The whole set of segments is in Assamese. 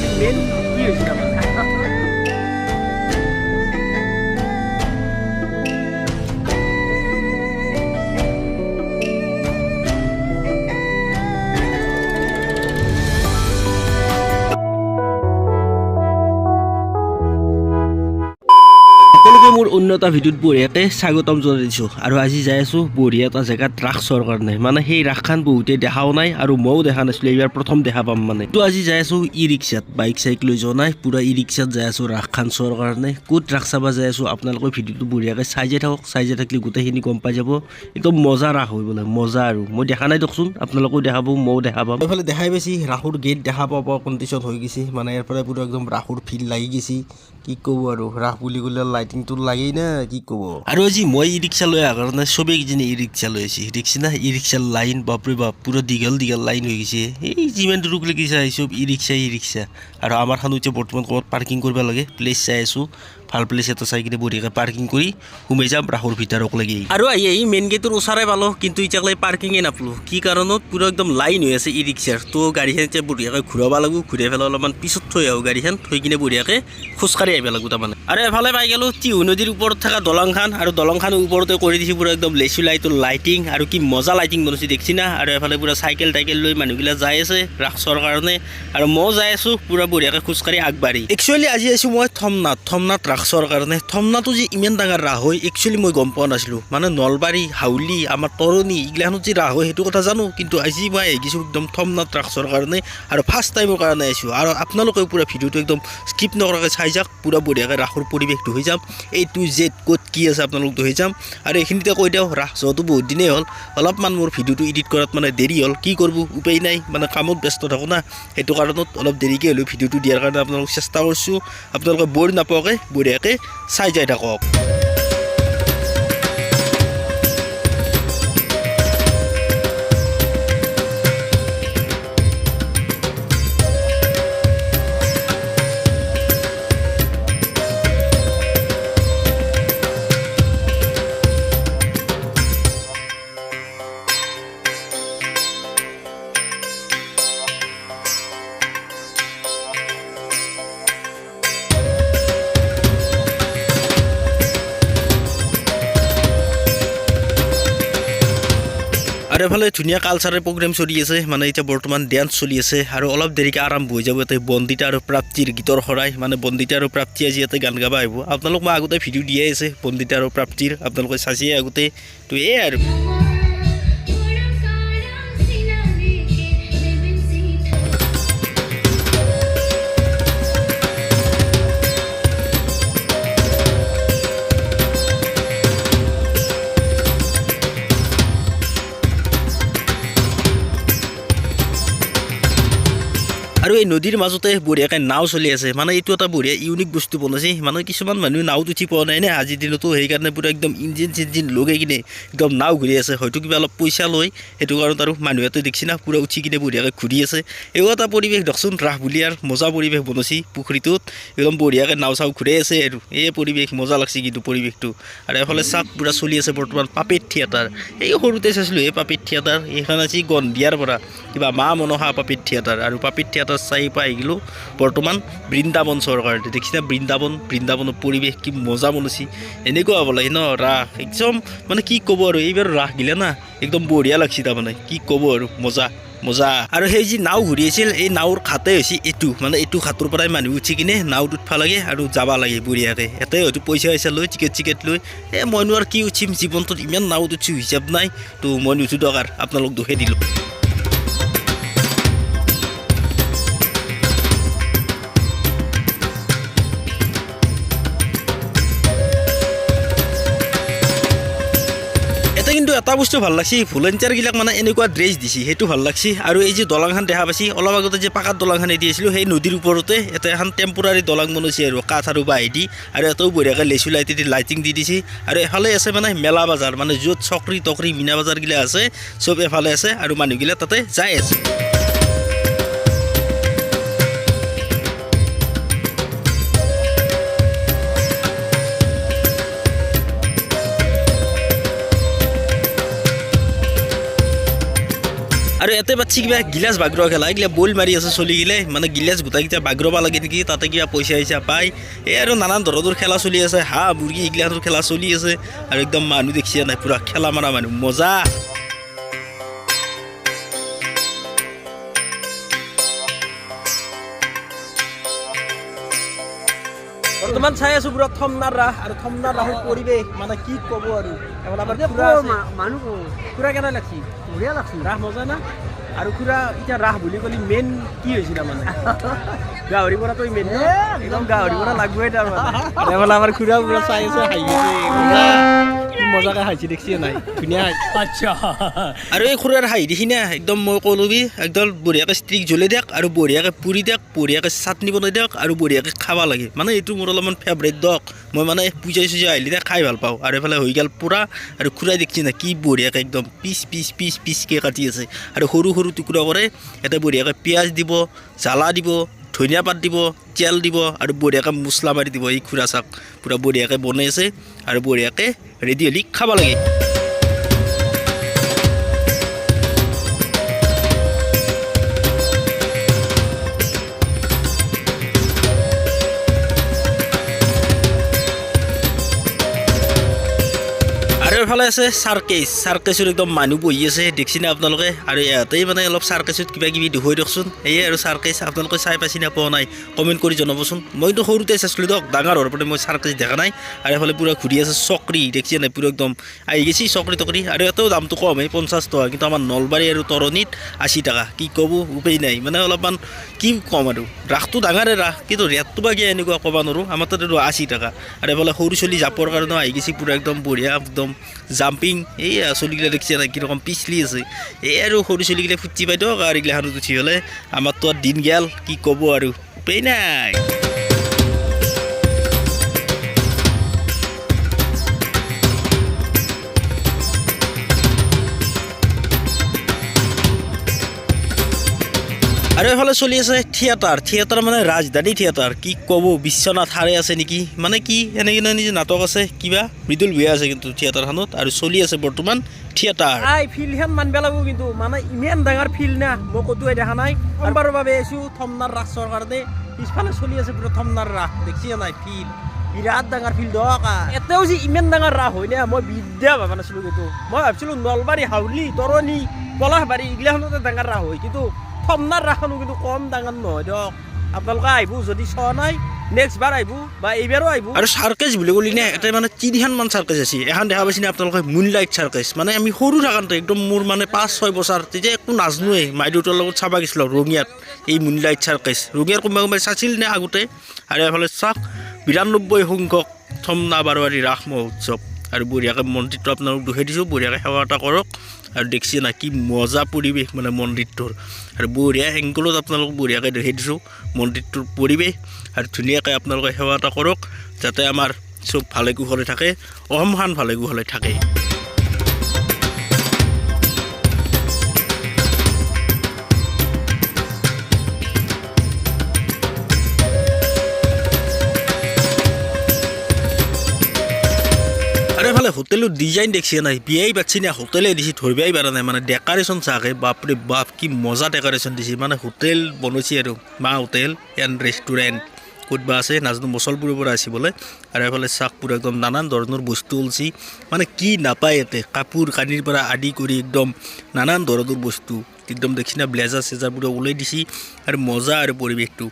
আজি মেইন কি হৈছিল আমাৰ মোৰ অন্য এটা ভিডিঅ'ত বঢ়িয়াকে স্বাগতম জনাইছোঁ আৰু আজি যাই আছোঁ বঢ়িয়া এটা জেগাত ৰাস চোৱাৰ কাৰণে মানে সেই ৰাসখন বহুতে দেখাও নাই আৰু ময়ো দেখা নাছিলোঁ এইবাৰ প্ৰথম দেখা পাম মানে তো আজি যাই আছোঁ ই ৰিক্সাত বাইক চাইক লৈ যোৱা নাই পুৰা ই ৰিক্সাত যাই আছোঁ ৰাসখন চোৱাৰ কাৰণে ক'ত ৰাস চাব যাই আছোঁ আপোনালোকে ভিডিঅ'টো বঢ়িয়াকৈ চাই যাই থাকক চাই যাই থাকিলে গোটেইখিনি গম পাই যাব একদম মজা ৰাস হৈ বোলে মজা আৰু মই দেখা নাই দিয়কচোন আপোনালোকেও দেখাব ময়ো দেখা পাম এইফালে দেখাই পাইছি ৰাসৰ গেট দেখা পাব কণ্ডিশ্যন হৈ গৈছে মানে ইয়াৰ পৰা পুৰা একদম ৰাসৰ ফিল্ড লাগি গৈছে কি ক'ব আৰু ৰাস বুলি ক'লে লাইটিংটো লাগেই না কি ক'ব আৰু আজি মই ই ৰিক্সা লৈ অহাৰ কাৰণে চবেই কিজানি ই ৰিক্সা লৈ আহিছে ৰিক্সা না ই ৰিক্সাৰ লাইন বাপৰে বাপ পুৰা দীঘল দীঘল লাইন হৈ গৈছে এই যিমান দূৰলৈকে চাই চব ই ৰিক্সা আৰু আমাৰ খানো এতিয়া বৰ্তমান ক'ৰবাত পাৰ্কিং কৰিব লাগে প্লেচ চাই আছোঁ ভাল প্লেচ এটা চাই কিনে বঢ়িয়াকৈ পাৰ্কিং কৰি সোমাই যাম ৰাসৰ ভিতৰক লাগি আৰু আহি মেইন গেটৰ ওচৰে পালোঁ কিন্তু এতিয়ালৈ পাৰ্কিঙে নাপালোঁ কি কাৰণত পুৰা একদম লাইন হৈ আছে ই ৰিক্সাৰ তো গাড়ীখন এতিয়া বঢ়িয়াকৈ ঘূৰাব লাগিব ঘূৰাই পেলাই অলপমান পিছত থৈ আহোঁ গাড়ীখন থৈ কিনে বঢ়িয়াকৈ খোজকাঢ়ি আহিব লাগিব তাৰমানে আৰু এফালে পাই গ'লোঁ টিহু নদীৰ ওপৰত থকা দলংখন আৰু দলংখনৰ ওপৰতে কৰি দিছে পুৰা একদম লেচু লাইটৰ লাইটিং আৰু কি মজা লাইটিং বনাইছে দেখিছি না আৰু এফালে পুৰা চাইকেল টাইকেল লৈ মানুহবিলাক যাই আছে ৰাস চোৱাৰ কাৰণে আৰু ময়ো যাই আছোঁ পুৰা বঢ়িয়াকৈ খোজকাঢ়ি আগবাঢ়ি একচুৱেলি আজি আহিছোঁ মই থমনাথ ৰাস চোৱাৰ কাৰণে থমনাথো যে ইমান ডাঙৰ ৰাস হয় একচুৱেলি মই গম পোৱা নাছিলোঁ মানে নলবাৰী হাউলি আমাৰ তৰণী এইগিলাখনত যে ৰাস হয় সেইটো কথা জানো কিন্তু আজি মই আহিছোঁ একদম থমনাথ ৰাস চোৱাৰ কাৰণে আৰু ফাৰ্ষ্ট টাইমৰ কাৰণে আহিছোঁ আৰু আপোনালোকেও পুৰা ভিডিঅ'টো একদম স্কিপ নকৰাকৈ চাই যাওক পুৰা বঢ়িয়াকৈ ৰাসৰ পৰিৱেশটো হৈ যাম এই টু জেড ক'ত কি আছে আপোনালোকতো হৈ যাম আৰু এইখিনিতে কৈ দিওঁ ৰাস যোৱাটো বহুত দিনেই হ'ল অলপমান মোৰ ভিডিঅ'টো এডিট কৰাত মানে দেৰি হ'ল কি কৰিব উপায় নাই মানে কামত ব্যস্ত থাকোঁ না সেইটো কাৰণত অলপ দেৰিকৈ হ'লেও ভিডিঅ'টো দিয়াৰ কাৰণে আপোনালোক চেষ্টা কৰিছোঁ আপোনালোকে ব'ৰ নাপাওঁকৈ বঢ়িয়াকৈ চাই যাই থাকক আৰু এফালে ধুনীয়া কালচাৰেল প্ৰগ্ৰেম চলি আছে মানে এতিয়া বৰ্তমান ডেন্স চলি আছে আৰু অলপ দেৰিকৈ আৰম্ভ হৈ যাব ইয়াতে বন্দিতা আৰু প্ৰাপ্তিৰ গীতৰ শৰাই মানে বন্দিতা আৰু প্ৰাপ্তি আজি ইয়াতে গান গাব আহিব আপোনালোক মই আগতে ভিডিঅ' দিয়াই আছে বন্দিতা আৰু প্ৰাপ্তিৰ আপোনালোকে চাইছে আগতে তো এই আৰু আৰু এই নদীৰ মাজতে বঢ়িয়াকৈ নাও চলি আছে মানে এইটো এটা বঢ়িয়া ইউনিক বস্তু বনাইছে মানে কিছুমান মানুহে নাওত উঠি পোৱা নাই নে আজিৰ দিনতো সেইকাৰণে পুৰা একদম ইঞ্জিন লগাই কিনে একদম নাও ঘূৰি আছে হয়তো কিবা অলপ পইচা লয় সেইটো কাৰণত আৰু মানুহেতো দেখিছে না পুৰা উঠি কিনে বঢ়িয়াকৈ ঘূৰি আছে এইও এটা পৰিৱেশ দেচোন ৰাস বুলি আৰু মজা পৰিৱেশ বনাইছে পুখুৰীটোত একদম বঢ়িয়াকৈ নাও চাও ঘূৰাই আছে আৰু এই পৰিৱেশ মজা লাগছে কিন্তু পৰিৱেশটো আৰু এফালে চাপ পুৰা চলি আছে বৰ্তমান পাপেট থিয়েটাৰ এই সৰুতে চাইছিলোঁ এই পাপেট থিয়েটাৰ এইখন আছে গন্ধিয়াৰ পৰা কিবা মা মনসা পাপেট থিয়েটাৰ আৰু পাপেট থিয়েটাৰ চাই পাই আহিলোঁ বৰ্তমান বৃন্দাবন চোৱাৰ কাৰণে দেখিছে বৃন্দাবনৰ পৰিৱেশ কি মজা বনাইছে এনেকুৱা হ'ব লাগে ন ৰাস একদম মানে কি ক'ব আৰু এইবাৰ ৰাস গিলে না একদম বঢ়িয়া লাগছে তাৰমানে কি ক'ব আৰু মজা আৰু সেই যি নাও ঘূৰি আছিল এই নাওৰ ঘাটে হৈছে এইটো মানে এইটো ঘাটৰ পৰাই মানুহ উঠি কিনে নাওত উঠবা লাগে আৰু যাব লাগে বঢ়িয়াকৈ এটাই হয়তো পইচা চইচা লৈ টিকেট লৈ মইনো আৰু কি উঠিম জীৱনটোত ইমান নাওত উঠি হিচাপ নাই তো মই নুঠো দিয়ক আৰু আপোনালোক দুখে দিলোঁ কিন্তু এটা বস্তু ভাল লাগছে ভলেণ্টিয়াৰবিলাক মানে এনেকুৱা ড্ৰেছ দিছে সেইটো ভাল লাগছে আৰু এই যে দলংখন দেখা পাইছে অলপ আগতে যে পাকাত দলংখন এদি আছিলোঁ সেই নদীৰ ওপৰতে এটা এখন টেম্পৰাৰী দলং বনাইছে আৰু কাঠ আৰু বাঁহ দি আৰু এটাও বঢ়িয়াকৈ লেচু লাইটিং দি দিছে আৰু এফালে আছে মানে মেলা বজাৰ মানে য'ত চকৰি তকৰি মীনা বজাৰগিলা আছে চব এফালে আছে আৰু মানুহগিলা তাতে যাই আছে আৰু ইয়াতে পাচ্ছি কিবা গিলাচ বাগৰোৱা খেলা এইগিলা বইল মাৰি আছে চলি গিলে মানে গিলাচ গোটাকেইটা বাগৰাব লাগে নেকি তাতে কিবা পইচা পইচা পায় এই আৰু নানান ধৰণৰ খেলা চলি আছে হাঁহ মুৰ্গী এইগিলাখনৰ খেলা চলি আছে আৰু একদম মানুহ দেখিছে নাই পুৰা খেলা মাৰা মানুহ মজা বৰ্তমান চাই আছো পুৰা থমনাৰ ৰাস আৰু থমনাৰ ৰাসৰ পৰিৱেশ মানে কি ক'ব আৰু মানুহ খুৰা কেনে লাগছি বঢ়িয়া লাগছি ৰাস মজা না আৰু খুৰা এতিয়া ৰাস বুলি ক'লে মেইন কি হৈছিল মানে গাহৰি পৰাটো মেইন একদম গাহৰি পৰা লাগবই তাৰমানে আমাৰ খুৰা পুৰা চাই আছে হাঁহি মজাকে হাঁহিছে দেখিছে নাই ধুনীয়া আচ্ছা আৰু এই খুৰাৰ হাঁহি দেখি না একদম মই ক'লোবি একদম বঢ়িয়াকৈ ষ্ট্ৰিক জ্বলাই দিয়ক আৰু বঢ়িয়াকৈ পুৰি দিয়ক বঢ়িয়াকৈ চাটনি বনাই দিয়ক আৰু বঢ়িয়াকৈ খাব লাগে মানে এইটো মোৰ অলপমান ফেভৰেট দক মই মানে পূজা চূজা আহিলে খাই ভাল পাওঁ আৰু এইফালে হৈ গ'ল পুৰা আৰু খুৰাই দেখিছে না কি বঢ়িয়াকৈ একদম পিচকৈ কাটি আছে আৰু সৰু সৰু টুকুৰা কৰে এটা বঢ়িয়াকৈ পিঁয়াজ দিব জ্বালা দিব ধনিয়া পাত দিব তেল দিব আৰু বঢ়িয়াকৈ মছলা মাৰি দিব এই খুৰা চাক পুৰা বঢ়িয়াকৈ বনাই আছে আৰু বঢ়িয়াকৈ ৰেডি হ'লে খাব লাগে আৰু এফালে আছে চাৰ্কেছৰ একদম মানুহ বহি আছে দেখছি না আপোনালোকে আৰু ইহঁতেই মানে অলপ চাৰ্কেছত কিবা কিবি দেখুৱাই দিয়কচোন সেয়ে আৰু চাৰ্কেছ আপোনালোকে চাই পাইছি না পোৱা নাই কমেণ্ট কৰি জনাবচোন মইতো সৰুতে চাইছিলোঁ দিয়ক ডাঙৰ হোৱাৰ পৰা মই চাৰ্কেছ দেখা নাই আৰু এফালে পুৰা ঘূৰি আছে চকৰি দেখছি নাই পুৰা একদম আহি গৈছি চকৰি তকৰি আৰু ইয়াতেও দামটো কমেই 50 টকা কিন্তু আমাৰ নলবাৰী আৰু তৰণিত 80 টকা কি ক'ব উপায় নাই মানে অলপমান কি কম আৰু ৰাসটো ডাঙৰে ৰাস কিন্তু ৰেটটো বা কি এনেকুৱা ক'ব নোৱাৰোঁ আমাৰ তাতে 80 টকা আৰু এফালে সৰু চলি জাপৰ কাৰণেও আহি গৈছি পুৰা একদম বঢ়িয়া একদম জাম্পিং এই চলিগিলা দেখিছে নাই কিৰকম পিছলি আছে এই আৰু সৰু চলিগিলা ফুটি পাই দিয়ক আৰু এইগিলাখনত উঠি হ'লে আমাৰতো আৰু দিন গেল কি ক'ব আৰু উপায় নাই আৰু এফালে চলি আছে থিয়েটাৰ মানে ৰাজধানী থিয়েটাৰ কি ক'ব বিশ্বনাথ হাৰে আছে নেকি মানে কি এনেকৈ নিজে নাটক আছে কিবা মৃদুল ভূঞা আছে কিন্তু থিয়েটাৰখনত আৰু চলি আছে বৰ্তমান থিয়েটাৰ ফিল্ডখন মানব লাগিব কিন্তু মানে ইমান ডাঙৰ ফিল্ড না মই ক'তোৱে দেখা নাই প্ৰথমবাৰৰ বাবে আহিছোঁ থমনাৰ ৰাসৰ কাৰণে পিছফালে চলি আছে পুৰা থমনাৰ ৰাস দেখছি নাই ফিল্ড বিৰাট ডাঙৰ ফিল্ড এতিয়াও যে ইমান ডাঙৰ ৰাস হয় না মই বিদ্যা ভাবা নাছিলোঁ কিন্তু মই ভাবিছিলোঁ নলবাৰী হাউলি তৰণি পলাশবাৰী এইগিলাখনতে ডাঙৰ ৰাস হয় কিন্তু থমনাৰ ৰাখনো কিন্তু কম ডাঙৰ নহয় দিয়ক আপোনালোকে আহিব যদি চোৱা নাই নেক্সট বাৰ আহিব বা এইবাৰো আহিব আৰু চাৰ্কেছ বুলি ক'লি নে এটা মানে 3খন চাৰ্কেছ আছে এখন দেখা পাইছে আপোনালোকে মুনলাইট চাৰ্কেছ মানে আমি সৰু থাকোঁতে একদম মোৰ মানে 5-6 বছৰ তেতিয়া একো নাজানোৱেই মাই দেউতাৰ লগত চাব গৈছিলোঁ ৰঙিয়াত এই মুনলাইট চাৰ্কেছ ৰঙিয়াৰ কোনোবাই চাইছিল নে আগতে আৰু এফালে চাওক 92 সংখ্যক থমনা বাৰোৱাৰী ৰাস মহোৎসৱ আৰু বঢ়িয়াকৈ মন্দিৰটো আপোনালোক দেখুৱাই দিছোঁ বঢ়িয়াকৈ সেৱা এটা কৰক আৰু দেখছি না কি মজা পৰিৱেশ মানে মন্দিৰটোৰ আৰু বঢ়িয়া এংগলত আপোনালোক বঢ়িয়াকৈ দেখুৱাই দিছোঁ মন্দিৰটোৰ পৰিৱেশ আৰু ধুনীয়াকৈ আপোনালোকে সেৱা এটা কৰক যাতে আমাৰ চব ভালে কুশলে থাকে অসমখন ভালে কুশলে থাকে আৰু এফালে হোটেলৰ ডিজাইন দেখিছে নাই বিয়াই পাচ্ছি না হোটেলে দিছে ধৰিবাই পাৰা নাই মানে ডেকাৰেশ্যন চাকে বাপৰে বাপ কি মজা ডেকাৰেশ্যন দিছে মানে হোটেল বনাইছে আৰু মা হোটেল এণ্ড ৰেষ্টুৰেণ্ট ক'তবা আছে নাজানো মচলপুৰৰ পৰা আছে বোলে আৰু এফালে চাক পুৰা একদম নানান ধৰণৰ বস্তু ওলছি মানে কি নাপায় ইয়াতে কাপোৰ কানিৰ পৰা আদি কৰি একদম নানান ধৰণৰ বস্তু একদম দেখছি না ব্লেজাৰ চেজাৰ পুৰা ওলাই দিছে আৰু মজা আৰু পৰিৱেশটো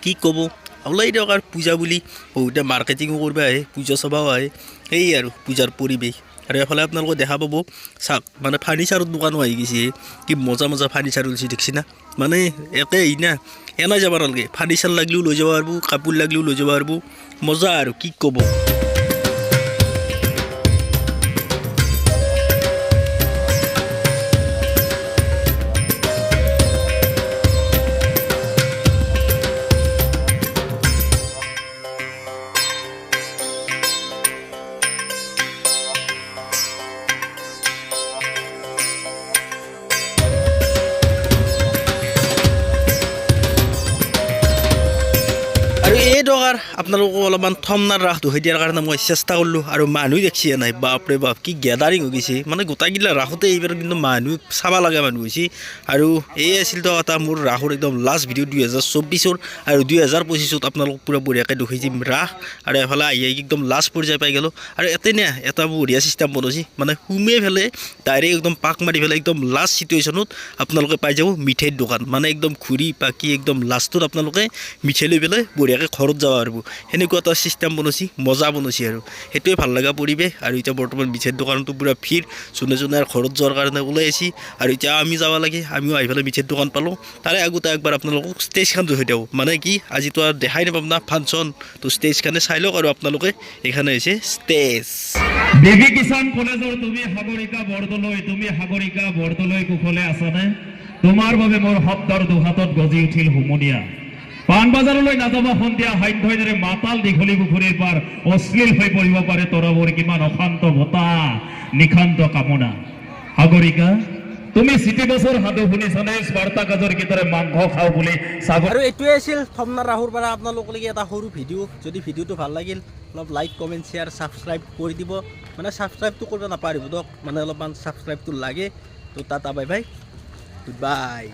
কি ক'ব ওলাই দিয়ক আৰু পূজা বুলি বহুতে মাৰ্কেটিঙো কৰিব আহে পূজা চাবাও আহে সেই আৰু পূজাৰ পৰিৱেশ আৰু এফালে আপোনালোকে দেখা পাব চাওক মানে ফাৰ্নিচাৰৰ দোকানো আহি গৈছে কি মজা মজা ফাৰ্নিচাৰ ওলাইছে দেখছি না মানে একেই না এনাই যাব নালাগে ফাৰ্নিচাৰ লাগিলেও লৈ যাব পাৰিব কাপোৰ লাগিলেও লৈ যাব পাৰিব মজা আৰু কি ক'ব আৰু এই ডগাৰ আপোনালোকক অলপমান থমনাৰ ৰাস দুহাই দিয়াৰ কাৰণে মই চেষ্টা কৰিলোঁ আৰু মানুহ দেখছি নাই বাপৰে বাপ কি গেদাৰিং হৈ গৈছে মানে গোটাইগিলা ৰাসতে এইবাৰ কিন্তু মানুহ চাব লগা মানুহ হৈছে আৰু এই আছিল তো এটা মোৰ ৰাসৰ একদম লাষ্ট ভিডিঅ' 2024 আৰু 2025 আপোনালোকক পুৰা বঢ়িয়াকৈ দেখুৱাই দিম ৰাস আৰু এফালে আহি একদম লাষ্ট পৰ্যায় পাই গ'লোঁ আৰু এতে নে এটা বঢ়িয়া চিষ্টেম বনাইছে মানে সুমে ফেলে ডাইৰেক্ট একদম পাক মাৰি ফেলে একদম লাষ্ট চিটুৱেশ্যনত আপোনালোকে পাই যাব মিঠাইৰ দোকান মানে একদম ঘূৰি পাকি একদম লাষ্টত আপোনালোকে মিঠাই লৈ পেলাই বঢ়িয়াকৈ ঘৰত যাব পাৰিব সেনেকুৱা এটা চিষ্টেম বনাইছে মজা বনাইছে আৰু সেইটোৱে ভাল লগা পৰিৱেশ আৰু এতিয়া বৰ্তমান মিঠাইৰ দোকানতো পুৰা ভিৰ যোনে যোনে ঘৰত যোৱাৰ কাৰণে ওলাই আহিছে আৰু এতিয়া আমি যাব লাগে আমিও আহি পেলাই মিঠাইৰ দোকান পালোঁ তাৰে আগতে একবাৰ আপোনালোকক ষ্টেজখন দেখুৱাই দিওঁ মানে কি আজিতো আৰু দেখাই নাপাম না ফাংচন তো ষ্টেজখনে চাই লওক আৰু আপোনালোকে এইখানে হৈছে ষ্টেজ দেৱী কিষাণ কলেজৰ তুমি সাগৰিকা বৰদলৈ কুশলে আছানে তোমাৰ বাবে মোৰ শব্দৰ দুহাতত গজি উঠিল হুমুনিয়া পাণবজাৰলৈ নাযাবা সন্ধিয়া সাধ্যৰ দৰে মাতাল দীঘলী পুখুৰীৰ পাৰ অশ্লীল হৈ পৰিব পাৰে তৰবৰ কিমান অশান্ত বতাহ নিশান্ত কামনা সাগৰিকা তুমি চিটি বছৰ সাধু শুনিছানে স্পাৰ্টা কাজৰ গীতৰে মাংস খাওঁ বুলি আৰু এইটোৱে আছিল থমনাৰ ৰাহুৰ পৰা আপোনালোকলৈকে এটা সৰু ভিডিঅ' যদি ভিডিঅ'টো ভাল লাগিল অলপ লাইক কমেণ্ট শ্বেয়াৰ ছাবস্ক্ৰাইব কৰি দিব মানে ছাবস্ক্ৰাইবটো কৰিব নাপাহৰিব দিয়ক মানে অলপমান ছাবস্ক্ৰাইবটো লাগে তো tata bye bye good bye